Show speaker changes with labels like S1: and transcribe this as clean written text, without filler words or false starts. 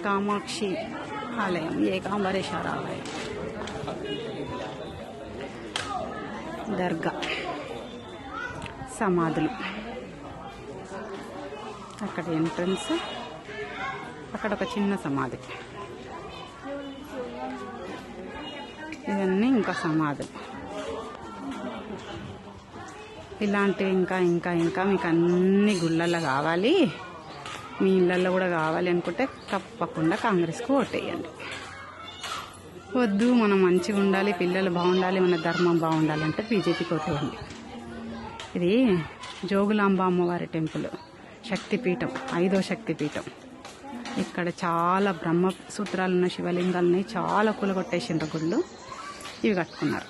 S1: కామాక్షి ఆలయం, ఏకాంబరేశ్వర ఆలయం, దర్గా, సమాధులు, అక్కడ ఎంట్రన్స్, అక్కడ ఒక చిన్న సమాధి, ఇవన్నీ ఇంకా సమాధులు. ఇలాంటి ఇంకా ఇంకా ఇంకా మీకు అన్ని గుళ్ళల్లో కావాలి, మీ ఇళ్ళల్లో కూడా కావాలి అనుకుంటే తప్పకుండా కాంగ్రెస్కు ఓటేయండి. వద్దు మనం మంచిగా ఉండాలి, పిల్లలు బాగుండాలి, మన ధర్మం బాగుండాలి అంటే బీజేపీకి ఓటేయండి. ఇది జోగులాంబ అమ్మవారి టెంపుల్, శక్తిపీఠం, 5వ శక్తిపీఠం. ఇక్కడ చాలా బ్రహ్మసూత్రాలు ఉన్న శివలింగాలని చాలా కూలగొట్టేసిన గుళ్ళు ఇవి కట్టుకున్నారు.